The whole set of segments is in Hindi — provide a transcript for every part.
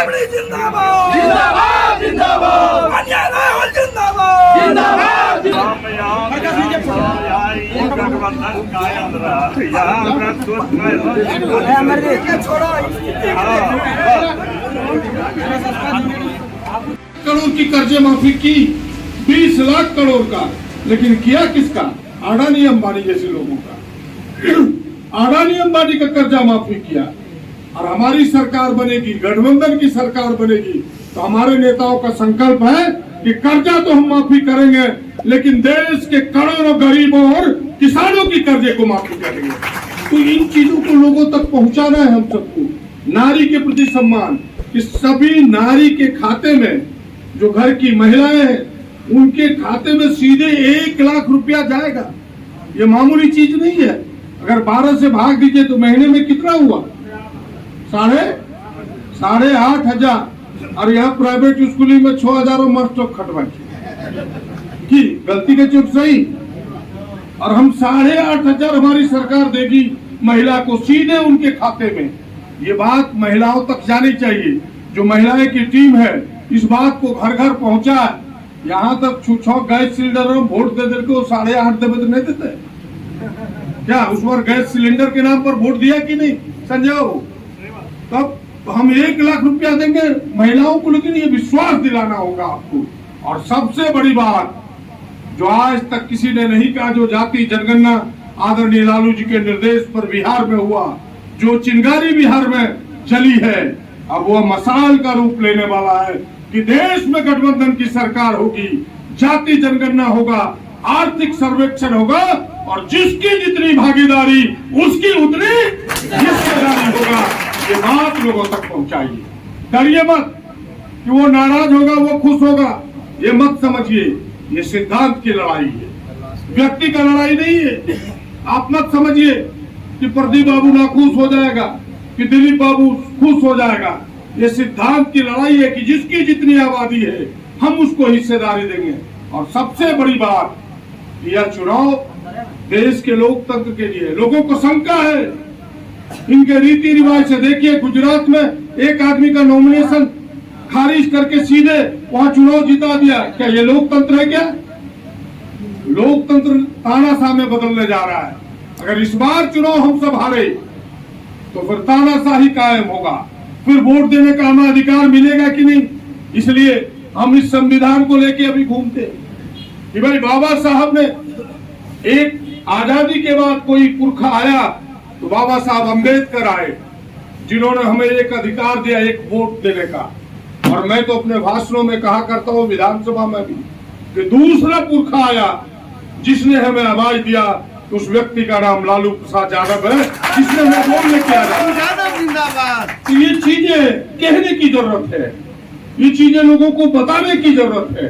फैमिली जिंदाबाद जिंदाबाद जिंदाबाद अन्याय राहुल जिंदाबाद जिंदाबाद गठबंधन कायम रहा यहाँ प्रस्तुत करोड़ की कर्जे माफी की, 20 लाख करोड़ का, लेकिन किया किसका? अडानी अंबानी जैसे लोगों का। अडानी अंबानी का कर्जा माफी किया और हमारी सरकार बनेगी, गठबंधन की सरकार बनेगी तो हमारे नेताओं का संकल्प है कि कर्जा तो हम माफी करेंगे, लेकिन देश के करोड़ों गरीबों और किसानों की कर्जे को माफी करेंगे। तो इन चीजों को लोगों तक पहुंचाना है हम सबको। नारी के प्रति सम्मान, कि सभी नारी के खाते में, जो घर की महिलाएं हैं उनके खाते में सीधे 1 लाख रुपया जाएगा। ये मामूली चीज नहीं है। अगर 12 से भाग दीजिए तो महीने में कितना हुआ? 8,500। और यहाँ प्राइवेट स्कूलिंग में 6,000 मास्टर खटवा की गलती के चुप सही। और हम 8,500 हमारी सरकार देगी महिला को सीधे उनके खाते में। ये बात महिलाओं तक जानी चाहिए। जो महिलाएं की टीम है इस बात को घर घर पहुंचा। यहाँ तक छूछो गैस सिलेंडर में वोट दे दे को 8.5 देवे तो नहीं देते क्या? उस पर गैस सिलेंडर के नाम पर वोट दिया कि नहीं संजय बाबू? तब हम 1 लाख रुपया देंगे महिलाओं को, लेकिन ये विश्वास दिलाना होगा आपको। और सबसे बड़ी बात जो आज तक किसी ने नहीं कहा, जो जाति जनगणना आदरणीय लालू जी के निर्देश पर बिहार में हुआ, जो चिंगारी बिहार में चली है, अब वह मसाल का रूप लेने वाला है कि देश में गठबंधन की सरकार होगी, जाति जनगणना होगा, आर्थिक सर्वेक्षण होगा और जिसकी जितनी भागीदारी उसकी उतनी हिस्सेदारी होगा। ये बात लोगों तक पहुंचाइए। डरिए मत कि वो नाराज होगा, वो खुश होगा, ये मत समझिए। ये सिद्धांत की लड़ाई है, व्यक्ति का लड़ाई नहीं है। आप मत समझिए कि प्रदीप बाबू नाखुश हो जाएगा, कि दिलीप बाबू खुश हो जाएगा। ये सिद्धांत की लड़ाई है कि जिसकी जितनी आबादी है हम उसको हिस्सेदारी देंगे। और सबसे बड़ी बात, यह चुनाव देश के लोकतंत्र के लिए। लोगों को शंका है इनके रीति रिवाज से। देखिए गुजरात में एक आदमी का नॉमिनेशन खारिज करके सीधे वहां चुनाव जिता दिया। क्या ये लोकतंत्र है? क्या लोकतंत्र तानाशाह में बदलने जा रहा है। अगर इस बार चुनाव हम सब हारे तो फिर तानाशाही कायम होगा, फिर वोट देने का हमें अधिकार मिलेगा कि नहीं। इसलिए हम इस संविधान को लेके अभी घूमते कि भाई बाबा साहब ने एक आजादी के बाद कोई पुरखा आया तो बाबा साहब अम्बेडकर आए, जिन्होंने हमें एक अधिकार दिया, एक वोट देने का। और मैं तो अपने भाषणों में कहा करता हूँ, विधानसभा में भी, कि दूसरा पुरखा आया जिसने हमें आवाज दिया, तो उस व्यक्ति का नाम लालू प्रसाद यादव है, जिसने हमें वोट लेके आया। तो ये चीजें कहने की जरूरत है, ये चीजें लोगों को बताने की जरूरत है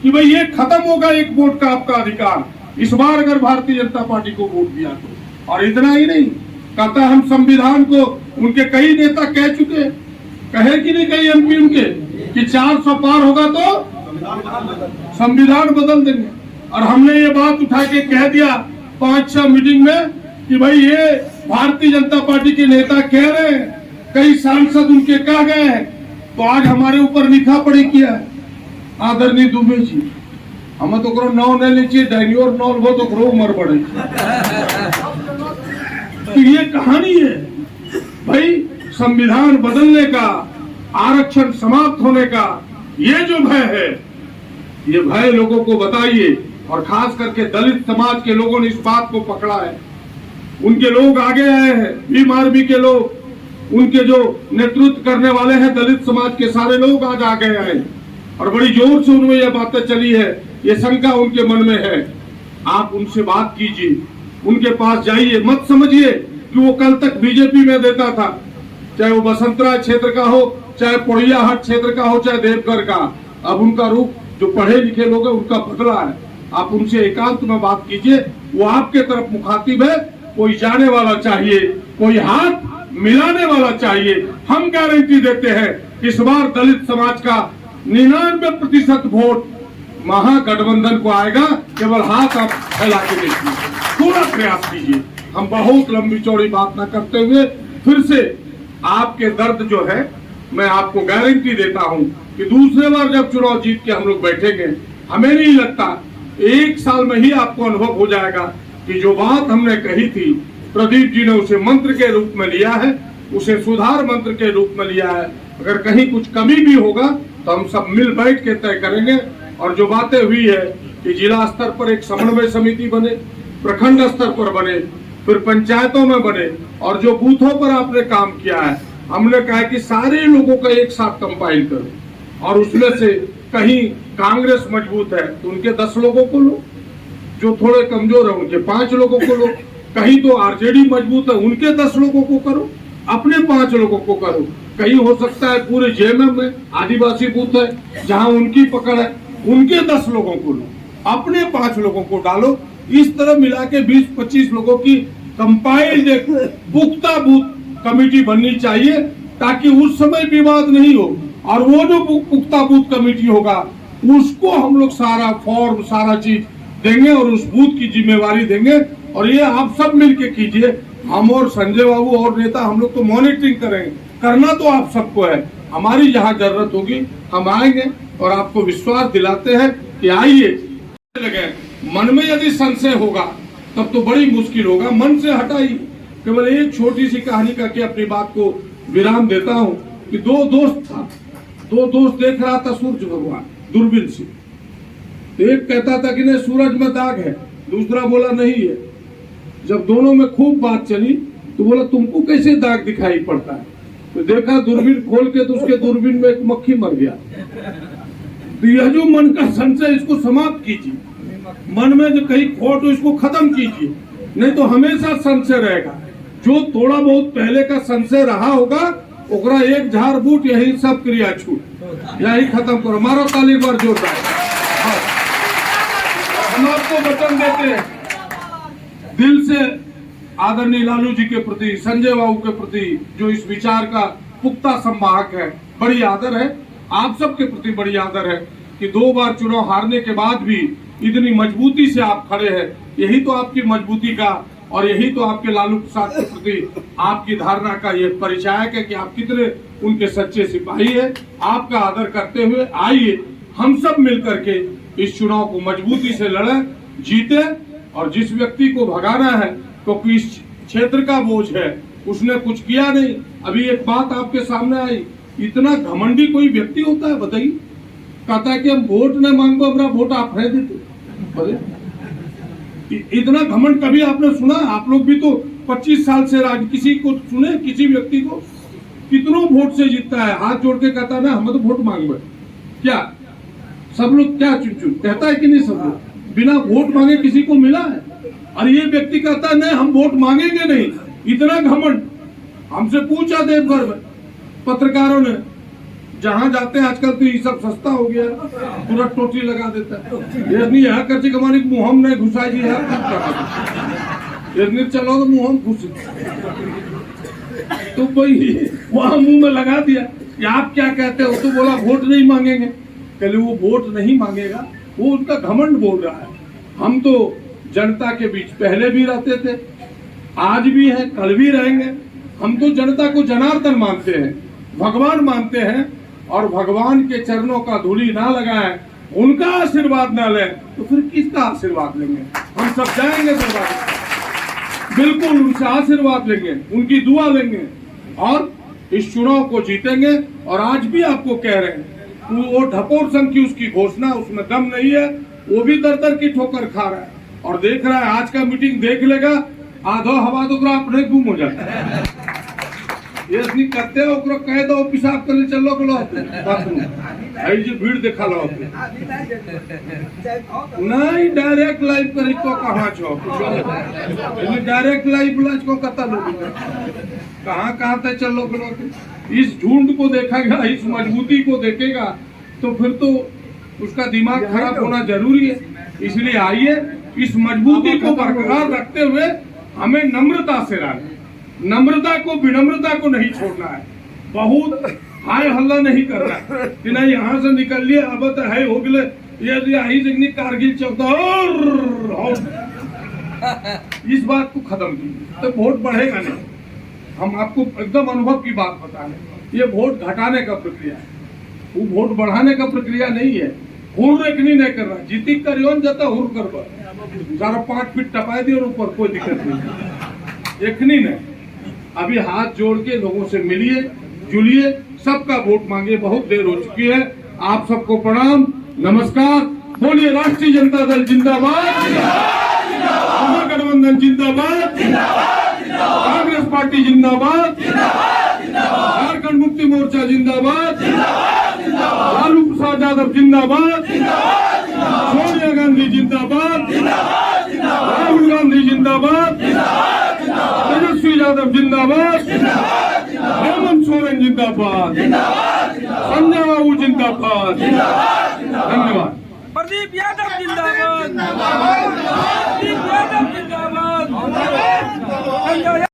कि भाई ये खत्म होगा एक वोट का आपका अधिकार इस बार अगर भारतीय जनता पार्टी को वोट दिया तो। और इतना ही नहीं कहता, हम संविधान को, उनके कई नेता कह चुके, कहे कि नहीं कई एमपी उनके, कि 400 पार होगा तो संविधान बदल देंगे। और हमने ये बात उठा के कह दिया 5-6 मीटिंग में कि भाई ये भारतीय जनता पार्टी के नेता कह रहे हैं, कई सांसद उनके कह गए हैं, तो आज हमारे ऊपर लिखा पड़ी किया है आदरणीय दुबे जी, हमें तो करो 9 नहीं लीजिए डायनियोर 9 वो तो करो उम्र बढ़े। तो ये कहानी है भाई, संविधान बदलने का, आरक्षण समाप्त होने का ये जो भय है, ये भय लोगों को बताइए। और खास करके दलित समाज के लोगों ने इस बात को पकड़ा है, उनके लोग आगे आए हैं, भीम आर्मी के लोग, उनके जो नेतृत्व करने वाले हैं दलित समाज के सारे लोग आज आगे आए और बड़ी जोर से उनमें यह बातें चली है, ये शंका उनके मन में है। आप उनसे बात कीजिए, उनके पास जाइए, मत समझिए कि वो कल तक बीजेपी में देता था, चाहे वो बसंतरा क्षेत्र का हो, चाहे पोड़ियाहाट क्षेत्र का हो, चाहे देवघर का। अब उनका रूप, जो पढ़े लिखे लोग हैं उनका बदला है। आप उनसे एकांत में बात कीजिए, वो आपके तरफ मुखातिब है। कोई जाने वाला चाहिए, कोई हाथ मिलाने वाला चाहिए। हम गारंटी देते हैं कि इस बार दलित समाज का 99% वोट महागठबंधन को आएगा। केवल हाथ आप फैला के देखिए, पूरा प्रयास कीजिए। हम बहुत लंबी चौड़ी बात न करते हुए फिर से आपके दर्द जो है मैं आपको गारंटी देता हूं कि दूसरे बार जब चुनाव जीत के हम लोग बैठेंगे, हमें नहीं लगता 1 साल में ही आपको अनुभव हो जाएगा कि जो बात हमने कही थी, प्रदीप जी ने उसे मंत्र के रूप में लिया है, उसे सुधार मंत्र के रूप में लिया है। अगर कहीं कुछ कमी भी होगा तो हम सब मिल बैठ के तय करेंगे। और जो बातें हुई है कि जिला स्तर पर एक समन्वय समिति बने, प्रखंड स्तर पर बने, फिर पंचायतों में बने, और जो बूथों पर आपने काम किया है, हमने कहा कि सारे लोगों का एक साथ कंपाइल करो और उसमें से कहीं कांग्रेस मजबूत है तो उनके 10 लोगों को लो, जो थोड़े कमजोर है उनके 5 लोगों को लो, कहीं तो आरजेडी मजबूत है उनके 10 लोगों को करो, अपने 5 लोगों को करो। कहीं हो सकता है पूरे जेएमएम में आदिवासी बूथ है जहां उनकी पकड़ है, उनके 10 लोगों को लो, अपने 5 लोगों को डालो। इस तरह मिला के 20-25 लोगों की कंपाइल्ड पुख्ता बूथ कमेटी बननी चाहिए, ताकि उस समय विवाद नहीं हो। और वो जो पुख्ता बूथ कमेटी होगा उसको हम लोग सारा फॉर्म सारा चीज देंगे और उस बूथ की जिम्मेवारी देंगे। और ये आप सब मिलके कीजिए, हम और संजय बाबू और नेता हम लोग तो मॉनिटरिंग करेंगे, करना तो आप सबको है। हमारी जहाँ जरूरत होगी हम आएंगे और आपको विश्वास दिलाते हैं कि आइए। लगे मन में यदि संशय होगा तब तो बड़ी मुश्किल होगा, मन से हटाइए। केवल एक छोटी सी कहानी का के अपनी बात को विराम देता हूँ कि 2 दोस्त देख रहा था सूरज भगवान दूरबीन से। एक कहता था कि नहीं सूरज में दाग है, दूसरा बोला नहीं है। जब दोनों में खूब बात चली तो बोला तुमको कैसे दाग दिखाई पड़ता है? तो देखा दूरबीन खोल के तो उसके दूरबीन में एक मक्खी मर गया। तो यह जो मन का संशय इसको समाप्त कीजिए, मन में जो कहीं खोट हो इसको खत्म कीजिए, नहीं तो हमेशा संशय रहेगा। जो थोड़ा बहुत पहले का संशय रहा होगा ओकरा एक झाड़ बूट यही सब क्रिया छूट यही खत्म करो। मारो ताली बार जोरदार। हम आपको वचन देते हैं दिल से, आदरणीय लालू जी के प्रति, संजय बाबू के प्रति जो इस विचार का पुख्ता संवाहक है, बड़ी आदर है। आप सबके प्रति बड़ी आदर है कि 2 बार चुनाव हारने के बाद भी इतनी मजबूती से आप खड़े हैं। यही तो आपकी मजबूती का और यही तो आपके लालू प्रसाद के प्रति आपकी धारणा का ये परिचायक है कि आप कितने उनके सच्चे सिपाही हैं। आपका आदर करते हुए आइए हम सब मिलकर के इस चुनाव को मजबूती से लड़ें, जीते। और जिस व्यक्ति को भगाना है क्योंकि इस क्षेत्र का बोझ है, उसने कुछ किया नहीं। अभी एक बात आपके सामने आई, इतना घमंडी कोई व्यक्ति होता है बताइए? कहता है कि हम वोट नहीं मांगो, हमारा वोट आप है देते। इतना घमंड कभी आपने सुना? आप लोग भी तो 25 साल से राज, किसी को सुने किसी व्यक्ति को कितनों वोट से जीतता है, हाथ जोड़ के कहता है ना हम तो वोट मांगो? क्या सब लोग क्या चुन कहता है कि नहीं? सब लोग बिना वोट मांगे किसी को मिला है? और ये व्यक्ति कहता है नहीं हम वोट मांगेंगे नहीं। इतना घमंड हमसे पूछा देवघर में पत्रकारों ने, जहां जाते हैं आजकल तो ये सब सस्ता हो गया, पूरा टोटी लगा देता है। ये यहाँ कर हमारी मुँह में घुसाई जी यार चलो तो मुँह में घुस, तो भाई वहां मुंह में लगा दिया कि आप क्या कहते हो? तो बोला वोट नहीं मांगेंगे। कहले वो वोट नहीं मांगेगा, वो उनका घमंड बोल रहा है। हम तो जनता के बीच पहले भी रहते थे, आज भी हैं, कल भी रहेंगे। हम तो जनता को जनार्दन मानते हैं, भगवान मानते हैं, और भगवान के चरणों का धूली ना लगाएं, उनका आशीर्वाद ना लें तो फिर किसका आशीर्वाद लेंगे? हम सब जाएंगे दरबार, बिल्कुल उनसे आशीर्वाद लेंगे, उनकी दुआ लेंगे और इस चुनाव को जीतेंगे। और आज भी आपको कह रहे हैं वो ढपोर संघ की उसकी घोषणा, उसमें दम नहीं है, वो भी दर की ठोकर खा रहा है। और देख रहा है आज का मीटिंग देख लेगा, आधो हवा तो अपने गुम हो जाता है। ये नहीं करते हो कह दो पेशाब करने चलो भीड़ देखा लो नहीं, डायरेक्ट लाइव कर कहाँ छो डायरेक्ट लाइव को कता लोग कहाँ तक चलो। इस झुंड को देखेगा, इस मजबूती को देखेगा तो फिर तो उसका दिमाग खराब होना जरूरी है। इसलिए आइए इस मजबूती को बरकरार रखते हुए हमें नम्रता से रहना, नम्रता को विनम्रता को नहीं छोड़ना है। बहुत हाय हल्ला नहीं करना कि नहीं यहाँ से निकल लिए अब तो है हो गए ये कारगिल चौथा और इस बात को खत्म कीजिए तो वोट बढ़ेगा नहीं। हम आपको एकदम अनुभव की बात बता रहे हैं। ये वोट घटाने का प्रक्रिया है, वो वोट बढ़ाने का प्रक्रिया नहीं है। हुर रेखनी नहीं कर रहा, जीती कर योन जाता हुर कर सारा 5 फीट टपाई दिए और ऊपर कोई दिक्कत नहीं, एकनी नहीं। अभी हाथ जोड़ के लोगों से मिलिए, जुलिए, सबका वोट मांगे। बहुत देर हो चुकी है। आप सबको प्रणाम, नमस्कार। बोलिए राष्ट्रीय जनता दल जिंदाबाद, महागठबंधन जिंदाबाद, कांग्रेस पार्टी जिंदाबाद, झारखंड मुक्ति मोर्चा जिंदाबाद, लालू प्रसाद यादव जिंदाबाद, सोनिया गांधी जिंदाबाद, राहुल गांधी जिंदाबाद, तेजस्वी यादव जिंदाबाद, हेमंत सोरेन जिंदाबाद, संजय बाबू जिंदाबाद। धन्यवाद। प्रदीप यादव जिंदाबाद, प्रदीप यादव जिंदाबाद।